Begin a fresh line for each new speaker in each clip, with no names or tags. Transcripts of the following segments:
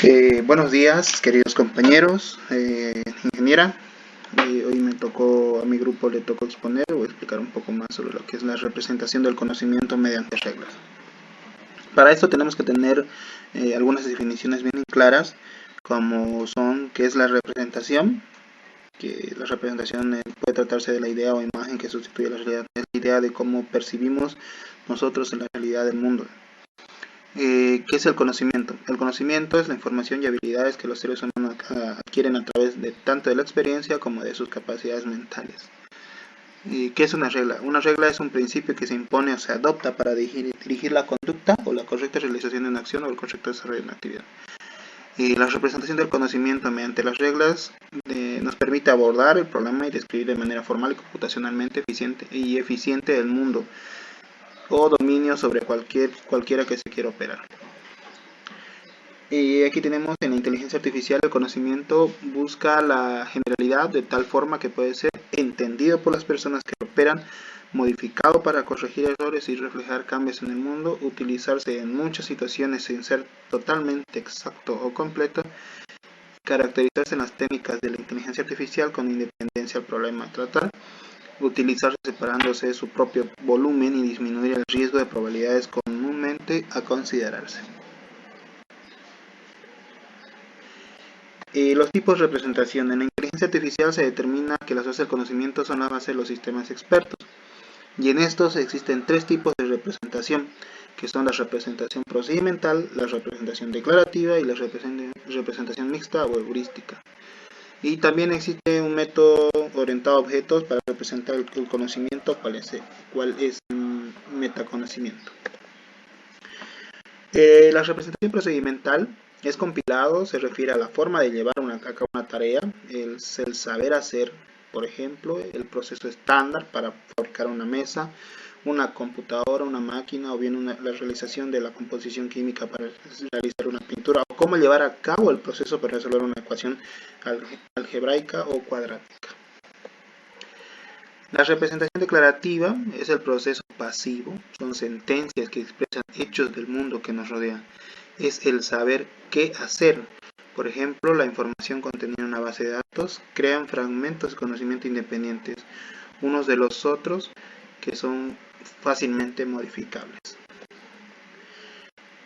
Buenos días, queridos compañeros, ingeniera. Hoy a mi grupo le tocó exponer o explicar un poco más sobre lo que es la representación del conocimiento mediante reglas. Para esto tenemos que tener algunas definiciones bien claras, como son qué es la representación, que la representación puede tratarse de la idea o imagen que sustituye la realidad, es la idea de cómo percibimos nosotros en la realidad del mundo. ¿Qué es el conocimiento? El conocimiento es la información y habilidades que los seres humanos adquieren a través de tanto de la experiencia como de sus capacidades mentales. ¿Qué es una regla? Una regla es un principio que se impone o se adopta para dirigir la conducta o la correcta realización de una acción o el correcto desarrollo de una actividad. La representación del conocimiento mediante las reglas nos permite abordar el problema y describir de manera formal y computacionalmente eficiente el mundo o dominio sobre cualquiera que se quiera operar. Y aquí tenemos en la inteligencia artificial el conocimiento busca la generalidad de tal forma que puede ser entendido por las personas que operan, modificado para corregir errores y reflejar cambios en el mundo, utilizarse en muchas situaciones sin ser totalmente exacto o completo, caracterizarse en las técnicas de la inteligencia artificial con independencia al problema a tratar, utilizarse separándose de su propio volumen y disminuir el riesgo de probabilidades comúnmente a considerarse. Los tipos de representación. En la inteligencia artificial se determina que las bases del conocimiento son la base de los sistemas expertos. Y en estos existen tres tipos de representación, que son la representación procedimental, la representación declarativa y la representación mixta o heurística. Y también existe un método orientado a objetos para representar el conocimiento, cuál es el metaconocimiento. La representación procedimental es compilado, se refiere a la forma de llevar a cabo una tarea, el saber hacer, por ejemplo, el proceso estándar para fabricar una mesa, una computadora, una máquina o bien la realización de la composición química para realizar una pintura o cómo llevar a cabo el proceso para resolver una ecuación algebraica o cuadrática. La representación declarativa es el proceso pasivo, son sentencias que expresan hechos del mundo que nos rodea. Es el saber qué hacer. Por ejemplo, la información contenida en una base de datos crean fragmentos de conocimiento independientes unos de los otros que son fácilmente modificables.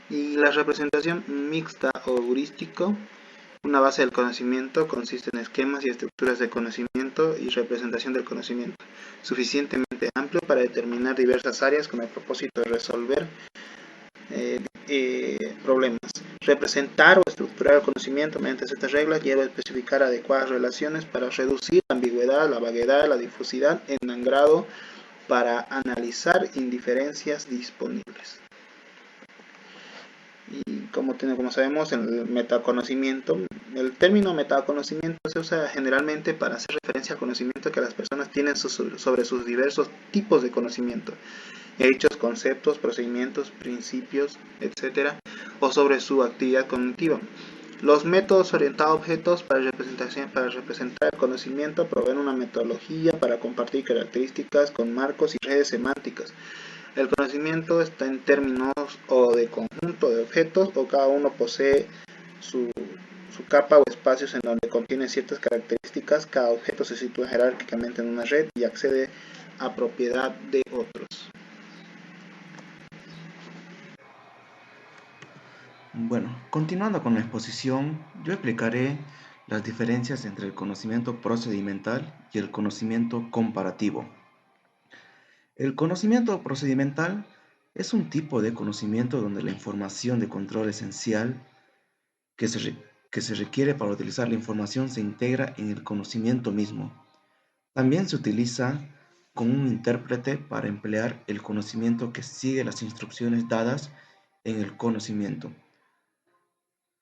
Y la representación mixta o heurístico, una base del conocimiento consiste en esquemas y estructuras de conocimiento y representación del conocimiento, suficientemente amplio para determinar diversas áreas con el propósito de resolver problemas. Representar o estructurar el conocimiento mediante estas reglas lleva a especificar adecuadas relaciones para reducir la ambigüedad, la vaguedad, la difusidad en gran grado para analizar indiferencias disponibles. Y como sabemos, en el metaconocimiento, el término metaconocimiento se usa generalmente para hacer referencia al conocimiento que las personas tienen sobre sus diversos tipos de conocimiento, hechos, conceptos, procedimientos, principios, etc., o sobre su actividad cognitiva. Los métodos orientados a objetos para representar el conocimiento proveen una metodología para compartir características con marcos y redes semánticas. El conocimiento está en términos o de conjunto de objetos o cada uno posee su capa o espacios en donde contiene ciertas características. Cada objeto se sitúa jerárquicamente en una red y accede a propiedad de otros.
Bueno, continuando con la exposición, yo explicaré las diferencias entre el conocimiento procedimental y el conocimiento comparativo. El conocimiento procedimental es un tipo de conocimiento donde la información de control esencial que se requiere para utilizar la información se integra en el conocimiento mismo. También se utiliza con un intérprete para emplear el conocimiento que sigue las instrucciones dadas en el conocimiento.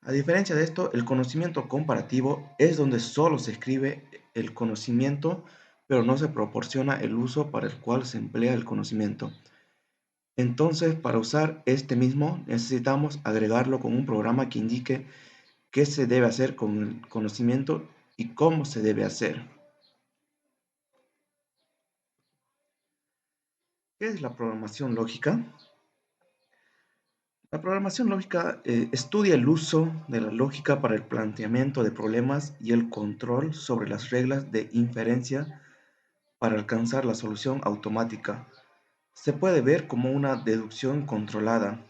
A diferencia de esto, el conocimiento comparativo es donde solo se escribe el conocimiento, pero no se proporciona el uso para el cual se emplea el conocimiento. Entonces, para usar este mismo, necesitamos agregarlo con un programa que indique qué se debe hacer con el conocimiento y cómo se debe hacer. ¿Qué es la programación lógica? La programación lógica estudia el uso de la lógica para el planteamiento de problemas y el control sobre las reglas de inferencia para alcanzar la solución automática. Se puede ver como una deducción controlada.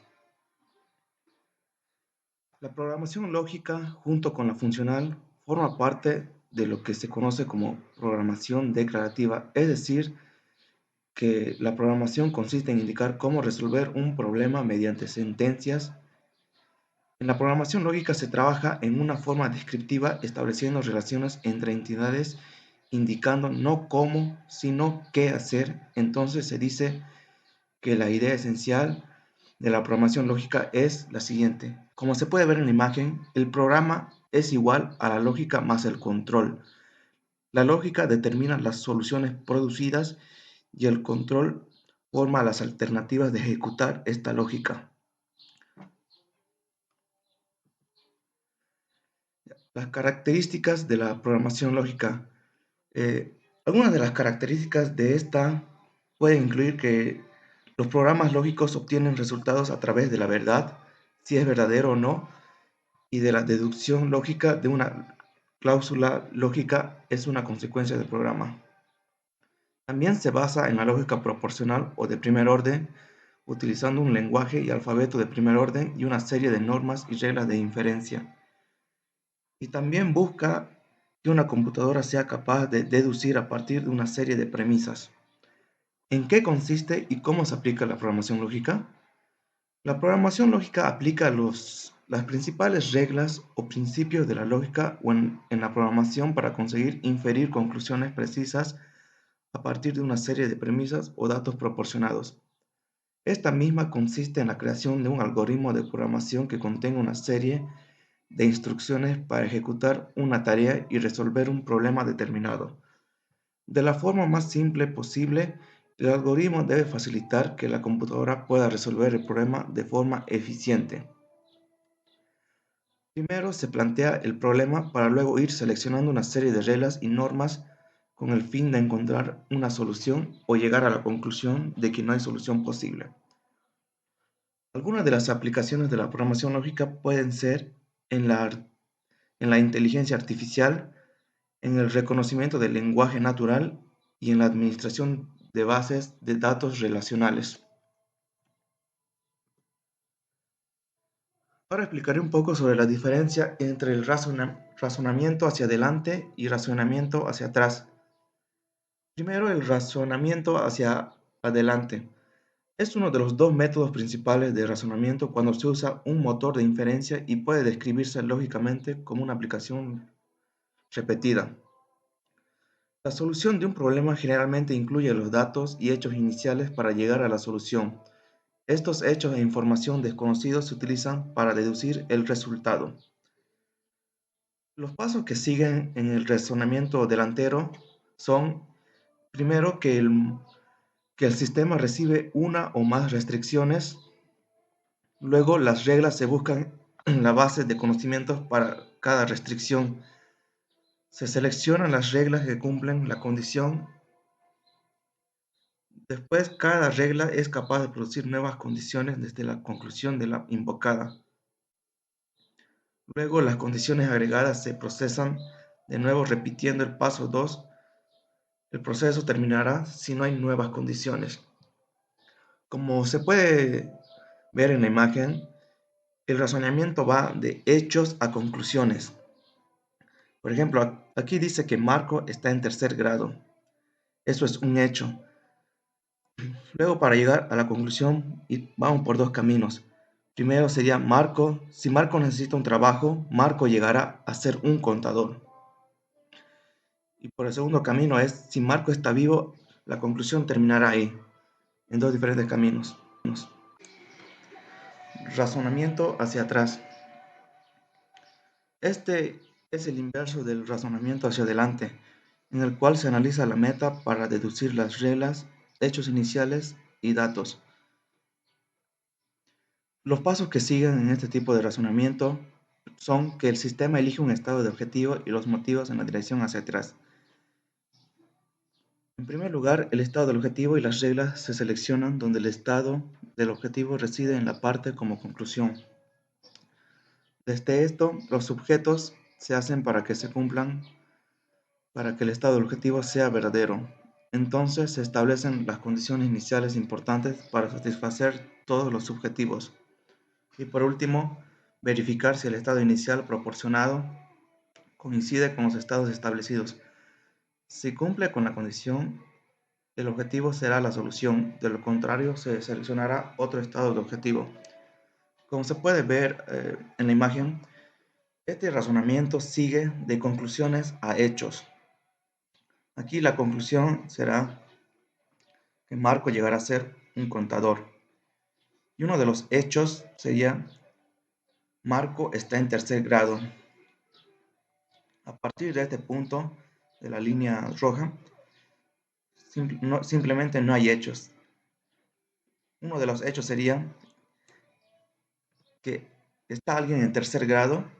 La programación lógica, junto con la funcional, forma parte de lo que se conoce como programación declarativa, es decir, que la programación consiste en indicar cómo resolver un problema mediante sentencias. En la programación lógica se trabaja en una forma descriptiva estableciendo relaciones entre entidades indicando no cómo, sino qué hacer. Entonces se dice que la idea esencial de la programación lógica es la siguiente. Como se puede ver en la imagen, el programa es igual a la lógica más el control. La lógica determina las soluciones producidas y el control forma las alternativas de ejecutar esta lógica. Las características de la programación lógica. Algunas de las características de esta pueden incluir que los programas lógicos obtienen resultados a través de la verdad, si es verdadero o no, y de la deducción lógica de una cláusula lógica es una consecuencia del programa. También se basa en la lógica proporcional o de primer orden, utilizando un lenguaje y alfabeto de primer orden y una serie de normas y reglas de inferencia. Y también busca que una computadora sea capaz de deducir a partir de una serie de premisas. ¿En qué consiste y cómo se aplica la programación lógica? La programación lógica aplica las principales reglas o principios de la lógica en la programación para conseguir inferir conclusiones precisas a partir de una serie de premisas o datos proporcionados. Esta misma consiste en la creación de un algoritmo de programación que contenga una serie de instrucciones para ejecutar una tarea y resolver un problema determinado. De la forma más simple posible, el algoritmo debe facilitar que la computadora pueda resolver el problema de forma eficiente. Primero se plantea el problema para luego ir seleccionando una serie de reglas y normas con el fin de encontrar una solución o llegar a la conclusión de que no hay solución posible. Algunas de las aplicaciones de la programación lógica pueden ser en la inteligencia artificial, en el reconocimiento del lenguaje natural y en la administración de bases de datos relacionales. Ahora explicaré un poco sobre la diferencia entre el razonamiento hacia adelante y razonamiento hacia atrás. Primero, el razonamiento hacia adelante. Es uno de los dos métodos principales de razonamiento cuando se usa un motor de inferencia y puede describirse lógicamente como una aplicación repetida. La solución de un problema generalmente incluye los datos y hechos iniciales para llegar a la solución. Estos hechos e información desconocidos se utilizan para deducir el resultado. Los pasos que siguen en el razonamiento delantero son, primero, que el sistema recibe una o más restricciones. Luego, las reglas se buscan en la base de conocimientos para cada restricción. Se seleccionan las reglas que cumplen la condición. Después, cada regla es capaz de producir nuevas condiciones desde la conclusión de la invocada. Luego, las condiciones agregadas se procesan de nuevo repitiendo el paso 2. El proceso terminará si no hay nuevas condiciones. Como se puede ver en la imagen, el razonamiento va de hechos a conclusiones. Por ejemplo, aquí dice que Marco está en tercer grado. Eso es un hecho. Luego, para llegar a la conclusión, vamos por dos caminos. Primero sería Marco. Si Marco necesita un trabajo, Marco llegará a ser un contador. Y por el segundo camino es, si Marco está vivo, la conclusión terminará ahí, en dos diferentes caminos. Razonamiento hacia atrás. Este es el inverso del razonamiento hacia adelante, en el cual se analiza la meta para deducir las reglas, hechos iniciales y datos. Los pasos que siguen en este tipo de razonamiento son que el sistema elige un estado de objetivo y los motivos en la dirección hacia atrás. En primer lugar, el estado del objetivo y las reglas se seleccionan donde el estado del objetivo reside en la parte como conclusión. Desde esto, los subjetos se hacen para que se cumplan, para que el estado del objetivo sea verdadero. Entonces se establecen las condiciones iniciales importantes para satisfacer todos los subjetivos. Y por último, verificar si el estado inicial proporcionado coincide con los estados establecidos. Si cumple con la condición, el objetivo será la solución, de lo contrario se seleccionará otro estado de objetivo. Como se puede ver en la imagen, este razonamiento sigue de conclusiones a hechos. Aquí la conclusión será que Marco llegará a ser un contador. Y uno de los hechos sería Marco está en tercer grado. A partir de este punto de la línea roja, simplemente no hay hechos. Uno de los hechos sería que está alguien en tercer grado.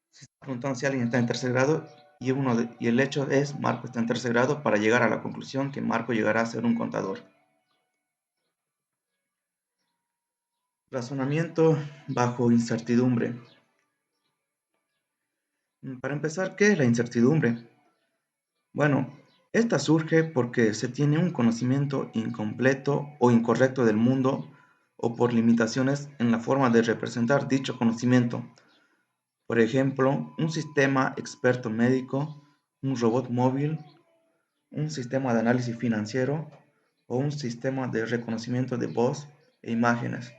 Se está preguntando si alguien está en tercer grado y el hecho es Marco está en tercer grado para llegar a la conclusión que Marco llegará a ser un contador. Razonamiento bajo incertidumbre. Para empezar, ¿qué es la incertidumbre? Bueno, esta surge porque se tiene un conocimiento incompleto o incorrecto del mundo o por limitaciones en la forma de representar dicho conocimiento. Por ejemplo, un sistema experto médico, un robot móvil, un sistema de análisis financiero o un sistema de reconocimiento de voz e imágenes.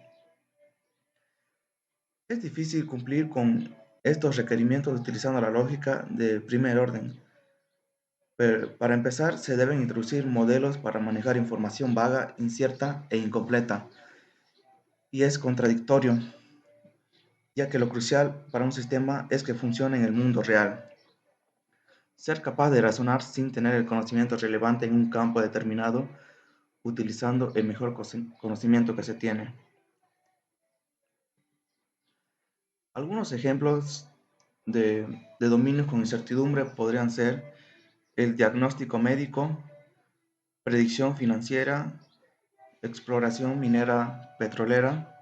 Es difícil cumplir con estos requerimientos utilizando la lógica de primer orden. Pero para empezar, se deben introducir modelos para manejar información vaga, incierta e incompleta. Y es contradictorio, ya que lo crucial para un sistema es que funcione en el mundo real. Ser capaz de razonar sin tener el conocimiento relevante en un campo determinado, utilizando el mejor conocimiento que se tiene. Algunos ejemplos de dominios con incertidumbre podrían ser el diagnóstico médico, predicción financiera, exploración minera petrolera,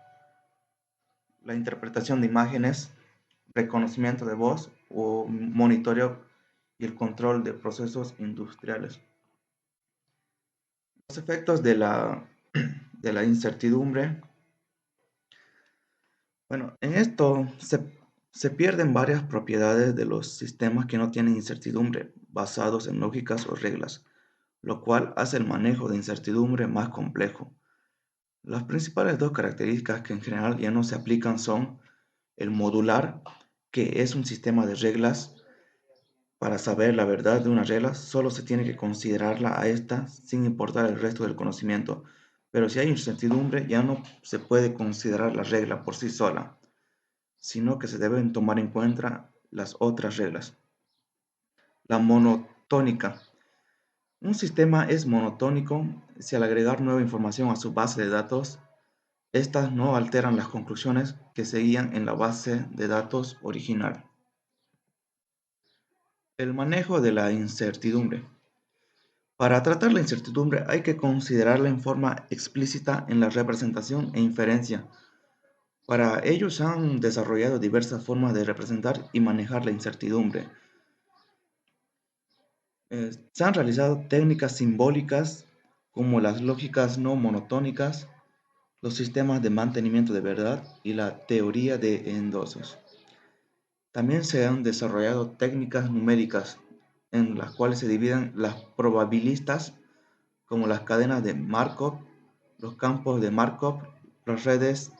la interpretación de imágenes, reconocimiento de voz o monitoreo y el control de procesos industriales. Los efectos de la incertidumbre. Bueno, en esto se pierden varias propiedades de los sistemas que no tienen incertidumbre, basados en lógicas o reglas, lo cual hace el manejo de incertidumbre más complejo. Las principales dos características que en general ya no se aplican son el modular, que es un sistema de reglas. Para saber la verdad de una regla, solo se tiene que considerarla a esta sin importar el resto del conocimiento. Pero si hay incertidumbre, ya no se puede considerar la regla por sí sola, sino que se deben tomar en cuenta las otras reglas. La monotónica. Un sistema es monotónico si al agregar nueva información a su base de datos, estas no alteran las conclusiones que seguían en la base de datos original. El manejo de la incertidumbre. Para tratar la incertidumbre hay que considerarla en forma explícita en la representación e inferencia. Para ello se han desarrollado diversas formas de representar y manejar la incertidumbre. Se han realizado técnicas simbólicas como las lógicas no monotónicas, los sistemas de mantenimiento de verdad y la teoría de endosos. También se han desarrollado técnicas numéricas en las cuales se dividen las probabilistas como las cadenas de Markov, los campos de Markov, las redes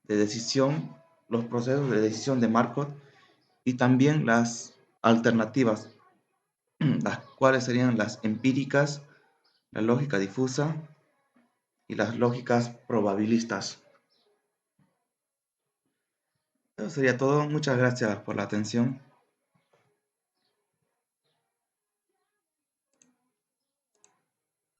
de decisión, los procesos de decisión de Markov y también las alternativas, las cuales serían las empíricas, la lógica difusa y las lógicas probabilistas. Eso sería todo. Muchas gracias por la atención.